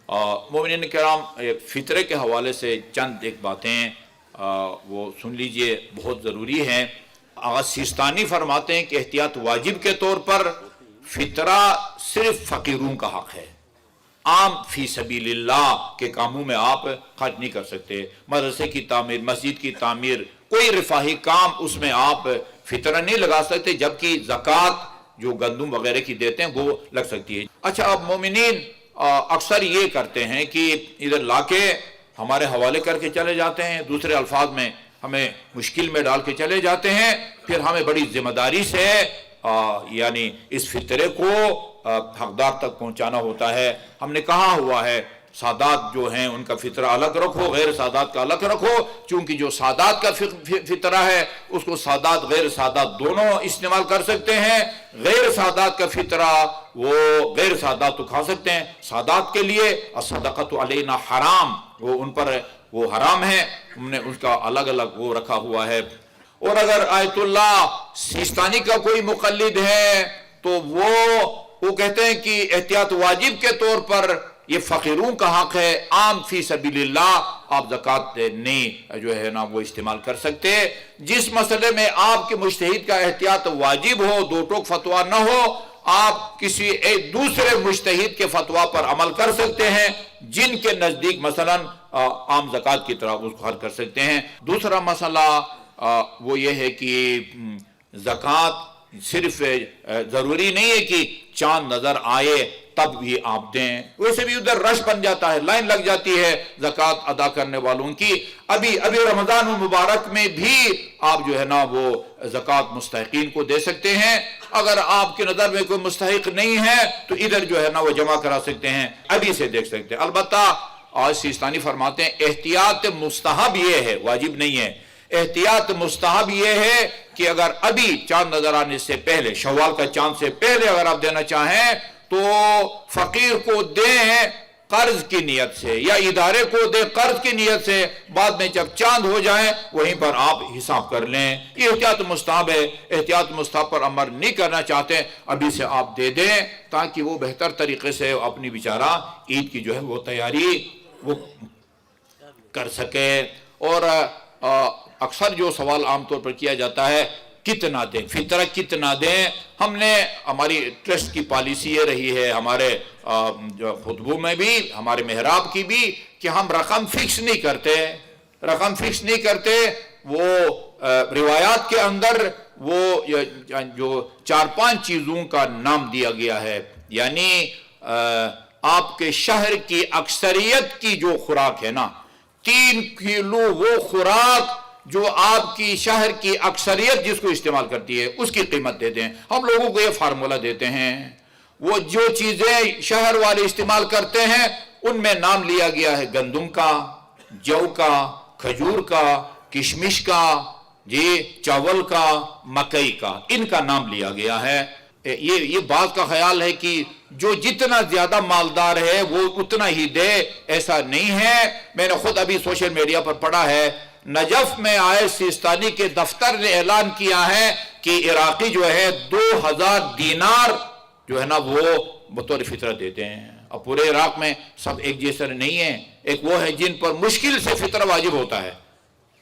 मोमिनीन किराम, फ़ितरे के हवाले से चंद एक बातें वो सुन लीजिए, बहुत ज़रूरी हैं। आगा सिस्तानी फरमाते हैं कि एहतियात वाजिब के तौर पर फ़ितरा सिर्फ फ़कीरों का हक़ है। आम फ़ी सबीलिल्लाह के कामों में आप खर्च नहीं कर सकते। मदरसे की तामीर, मस्जिद की तामीर, कोई रिफाही काम, उसमें आप फ़ितरा नहीं लगा सकते, जबकि ज़कात जो गंदुम वगैरह की देते हैं वो लग सकती है। अच्छा, अब मोमिनीन अक्सर ये करते हैं कि इधर लाके हमारे हवाले करके चले जाते हैं, दूसरे अल्फाज में हमें मुश्किल में डाल के चले जाते हैं, फिर हमें बड़ी जिम्मेदारी से यानी इस फितरे को हकदार तक पहुंचाना होता है। हमने कहा हुआ है सादात जो हैं उनका फितरा अलग रखो, गैर सादात का अलग रखो, चूंकि जो सादात का फितरा है उसको सादात गैर सादात दोनों इस्तेमाल कर सकते हैं। गैर सादात का फितरा वो गैर सादात तो खा सकते हैं, सादात के लिए असदक़तु अलैना हराम, वो उन पर वो हराम है, हमने उसका अलग अलग वो रखा हुआ है। और अगर आयतुल्लाह सिस्तानी का कोई मुक़ल्लिद है तो वो कहते हैं कि एहतियात वाजिब के तौर पर ये फ़कीरों का हक़ है, आम फ़ी सबीलिल्लाह आप ज़कात नहीं जो है ना वो इस्तेमाल कर सकते। जिस मसले में आपके मुज्तहिद का एहतियात वाजिब हो, दो टोक फतवा न हो, आप किसी एक दूसरे मुज्तहिद के फतवा पर अमल कर सकते हैं, जिनके नज़दीक मसलन आम ज़कात की तरह उसको हल कर सकते हैं। दूसरा मसला वो ये है कि ज़कात सिर्फ ज़रूरी नहीं है कि चांद नज़र आए तब भी आप दें, वैसे भी उधर रश बन जाता है, लाइन लग जाती है ज़कात अदा करने वालों की। अभी रमज़ान मुबारक में भी आप जो है ना वो ज़कात मुस्तहिकीन को दे सकते हैं। अगर आपकी नज़र में कोई मुस्तहिक नहीं है तो इधर जो है ना वो जमा करा सकते हैं, अभी से देख सकते हैं। अलबत्ता आज सिस्तानी फरमाते हैं एहतियात मुस्तहब ये है, वाजिब नहीं है। एहतियात मुस्तहब ये है कि अगर अभी चांद नजर आने से पहले, शव्वाल का चांद से पहले अगर आप देना चाहें तो फकीर को दें कर्ज की नियत से, या इदारे को दें कर्ज की नियत से, बाद में जब चांद हो जाए वहीं पर आप हिसाब कर लें। ये एहतियात मुस्तहब है। एहतियात मुस्तहब पर अमल नहीं करना चाहते अभी से आप दे दें, ताकि वो बेहतर तरीके से अपनी बेचारा ईद की जो है वो तैयारी वो कर सके। और अक्सर जो सवाल आमतौर पर किया जाता है कितना दें, फितरा कितना दें, हमने हमारी ट्रस्ट की पॉलिसी ये रही है, हमारे जो खुतबों में भी, हमारे मेहराब की भी, कि हम रकम फिक्स नहीं करते। रकम फिक्स नहीं करते। वो रिवायात के अंदर वो जो 4-5 चीज़ों का नाम दिया गया है, यानी आपके शहर की अक्सरियत की जो खुराक है ना, 3 किलो वो खुराक जो आपकी शहर की अक्सरियत जिसको इस्तेमाल करती है उसकी कीमत दे दें। हम लोगों को ये फार्मूला देते हैं, वो जो चीज़ें शहर वाले इस्तेमाल करते हैं उनमें नाम लिया गया है गंदुम का, जौ का, खजूर का, किशमिश का, जी चावल का, मकई का, इनका नाम लिया गया है। ये बात का ख्याल है कि जो जितना ज्यादा मालदार है वो उतना ही दे, ऐसा नहीं है। मैंने खुद अभी सोशल मीडिया पर पढ़ा है, नजफ में आए सिस्तानी के दफ्तर ने ऐलान किया है कि इराकी जो है 2000 दीनार जो है ना वो बतौर फितरा देते हैं। अब पूरे इराक में सब एक जैसे नहीं है, एक वो है जिन पर मुश्किल से फितरा वाजिब होता है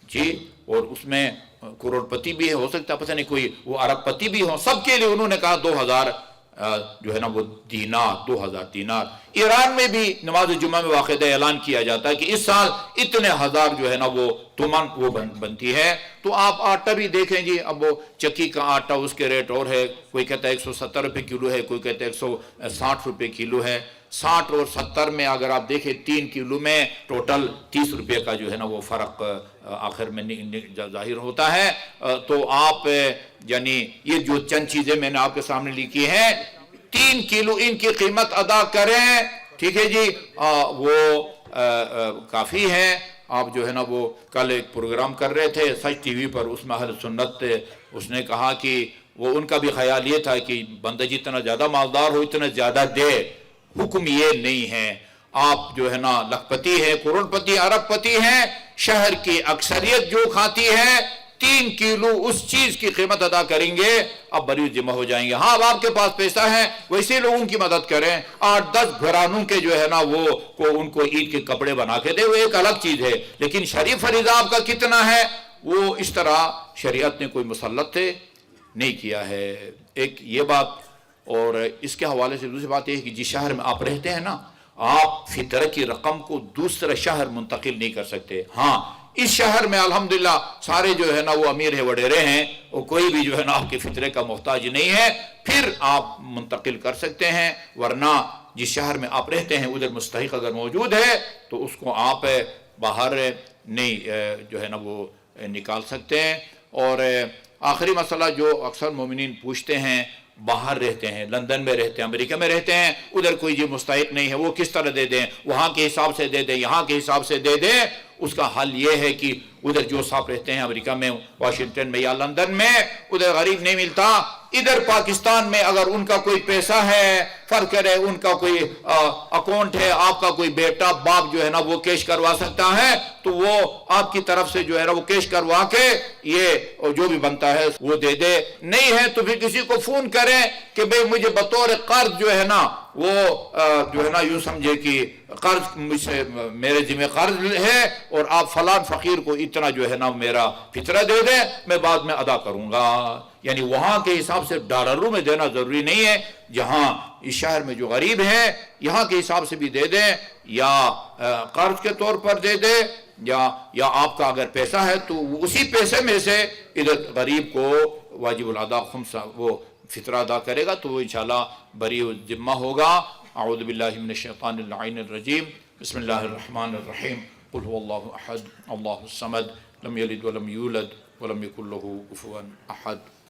जी, और उसमें करोड़पति भी है, हो सकता है पता नहीं कोई वो अरबपति भी हो, सबके लिए उन्होंने कहा 2000 जो है ना वो दीनार, 2000 दीनार। ईरान में भी नमाज जुम्मा में वाक़िदा ऐलान किया जाता है कि इस साल इतने हजार जो है ना वो तुमन वो बनती है। तो आप आटा भी देखें जी, अब वो चक्की का आटा उसके रेट और है, कोई कहता है 170 रुपये किलो है, कोई कहता है 160 रुपये किलो है। 60 और 70 में अगर आप देखें 3 किलो में टोटल 30 रुपये का जो है ना वो फ़र्क आखिर में जाहिर होता है। तो आप यानी ये जो चंद चीज़ें मैंने आपके सामने लिखी हैं, 3 किलो इनकी कीमत अदा करें, ठीक है जी, वो काफ़ी है। आप जो है ना वो कल एक प्रोग्राम कर रहे थे सच टीवी पर, उसमें अहले सुन्नत उसने कहा कि वो उनका भी ख्याल ये था कि बंदा जितना ज़्यादा मालदार हो इतना ज़्यादा दे। हुक्म ये नहीं है, आप जो है ना लखपति है, करोड़पति, अरबपति हैं, शहर की अक्सरियत जो खाती है 3 کلو اس چیز کی قیمت ادا کریں گے، اب بری ذمہ ہو جائیں گے۔ ہاں اب آپ کے پاس پیسہ ہے، ویسے لوگوں کی مدد کریں، 8-10 گھرانوں کے جو ہے نا وہ ان کو عید کے کپڑے بنا کے دے، وہ ایک الگ چیز ہے، لیکن شریف فریضہ آپ کا کتنا ہے وہ اس طرح شریعت نے کوئی مسلط نہیں کیا ہے۔ ایک یہ بات، اور اس کے حوالے سے دوسری بات یہ ہے کہ جس شہر میں آپ رہتے ہیں نا، آپ فطرہ کی رقم کو دوسرے شہر منتقل نہیں کر سکتے۔ ہاں اس شہر میں الحمدللہ سارے جو ہے نا وہ امیر ہے، وڈیرے ہیں، اور کوئی بھی جو ہے نا آپ کے فطرے کا محتاج نہیں ہے، پھر آپ منتقل کر سکتے ہیں، ورنہ جس شہر میں آپ رہتے ہیں ادھر مستحق اگر موجود ہے تو اس کو آپ باہر نہیں جو ہے نا وہ نکال سکتے ہیں۔ اور آخری مسئلہ جو اکثر مومنین پوچھتے ہیں، باہر رہتے ہیں، لندن میں رہتے ہیں، امریکہ میں رہتے ہیں، ادھر کوئی جو مستحق نہیں ہے وہ کس طرح دے دیں، وہاں کے حساب سے دے دیں، یہاں کے حساب سے دے دیں؟ اس کا حل یہ ہے کہ ادھر جو صاحب رہتے ہیں امریکہ میں، واشنگٹن میں یا لندن میں، ادھر غریب نہیں ملتا، ادھر پاکستان میں اگر ان کا کوئی پیسہ ہے، فرض کرے ان کا کوئی اکاؤنٹ ہے، آپ کا کوئی بیٹا باپ جو ہے نا وہ کیش کروا سکتا ہے، تو وہ آپ کی طرف سے جو ہے نا وہ کیش کروا کے یہ جو بھی بنتا ہے وہ دے دے۔ نہیں ہے تو پھر کسی کو فون کریں کہ بھئی مجھے بطور قرض جو ہے نا وہ جو ہے نا یوں سمجھے کہ قرض مجھ سے میرے ذمہ قرض ہے، اور آپ فلان فقیر کو اتنا جو ہے نا میرا فطرہ دے دیں، میں بعد میں ادا کروں گا۔ یعنی وہاں کے حساب سے ڈالروں میں دینا ضروری نہیں ہے، جہاں اس شہر میں جو غریب ہیں یہاں کے حساب سے بھی دے دیں، یا قرض کے طور پر دے دیں، یا آپ کا اگر پیسہ ہے تو اسی پیسے میں سے ادھر غریب کو واجب الادا خمس وہ فطرہ ادا کرے گا تو وہ انشاءاللہ بری ذمہ ہوگا۔ اعوذ باللہ من الشیطان اللعین الرجیم، بسم اللہ الرحمن الرحیم، قل هو اللہ احد اللہ الصمد لم یلد ولم یولد ولم یکن له کفوا احد۔